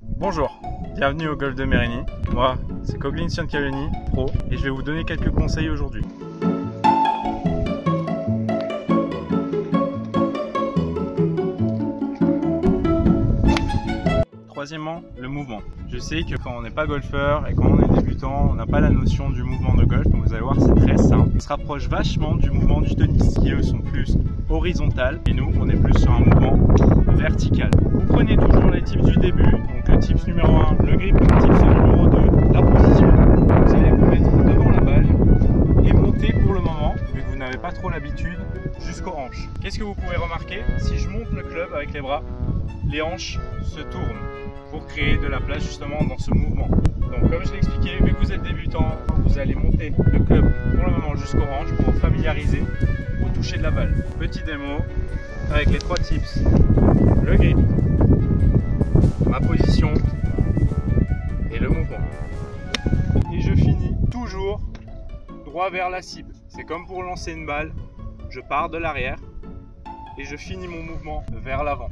Bonjour, bienvenue au golf de Mérigny. Moi, c'est Coglin Ciancaloni, pro, et je vais vous donner quelques conseils aujourd'hui. Troisièmement, le mouvement. Je sais que quand on n'est pas golfeur et quand on est débutant, on n'a pas la notion du mouvement de golf, donc vous allez voir, c'est très simple. On se rapproche vachement du mouvement du tennis, qui eux sont plus horizontales, et nous, on est plus sur un mouvement vertical. Vous prenez toujours les tips du début, donc le tips numéro 1, le grip, le tips numéro 2, la position. Vous allez vous mettre devant la balle et monter pour le moment, vu que vous n'avez pas trop l'habitude, jusqu'aux hanches. Qu'est-ce que vous pouvez remarquer? Si je monte le club avec les bras, les hanches se tournent pour créer de la place justement dans ce mouvement. Donc comme je l'ai expliqué, vu que vous êtes débutant, vous allez monter le club pour le moment jusqu'aux hanches pour vous familiariser au toucher de la balle. Petit démo avec les 3 tips, le grip, ma position et le mouvement. Et je finis toujours droit vers la cible. C'est comme pour lancer une balle, je pars de l'arrière et je finis mon mouvement vers l'avant.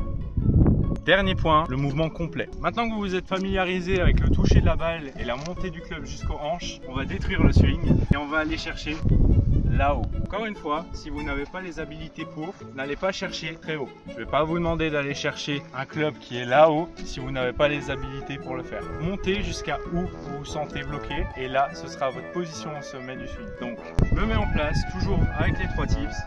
Dernier point, le mouvement complet. Maintenant que vous vous êtes familiarisé avec le toucher de la balle et la montée du club jusqu'aux hanches, on va détruire le swing et on va aller chercher là-haut. Encore une fois, si vous n'avez pas les habilités pour, n'allez pas chercher très haut. Je ne vais pas vous demander d'aller chercher un club qui est là-haut si vous n'avez pas les habilités pour le faire. Montez jusqu'à où vous vous sentez bloqué et là, ce sera votre position au sommet du swing. Donc, je me mets en place toujours avec les 3 tips,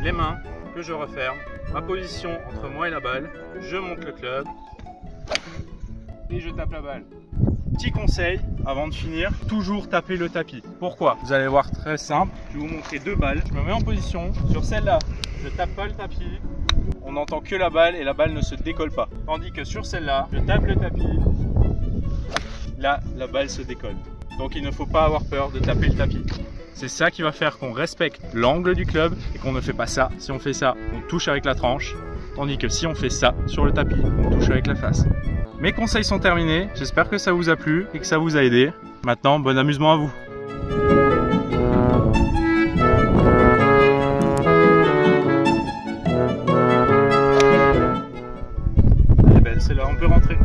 les mains que je referme, ma position entre moi et la balle, je monte le club et je tape la balle. Petit conseil avant de finir, toujours taper le tapis. Pourquoi? Vous allez voir, très simple, je vais vous montrer 2 balles, je me mets en position, sur celle-là, je tape pas le tapis, on n'entend que la balle et la balle ne se décolle pas. Tandis que sur celle-là, je tape le tapis, là la balle se décolle. Donc il ne faut pas avoir peur de taper le tapis. C'est ça qui va faire qu'on respecte l'angle du club et qu'on ne fait pas ça. Si on fait ça, on touche avec la tranche. Tandis que si on fait ça sur le tapis, on touche avec la face. Mes conseils sont terminés. J'espère que ça vous a plu et que ça vous a aidé. Maintenant, bon amusement à vous. Elle est belle, celle-là, on peut rentrer.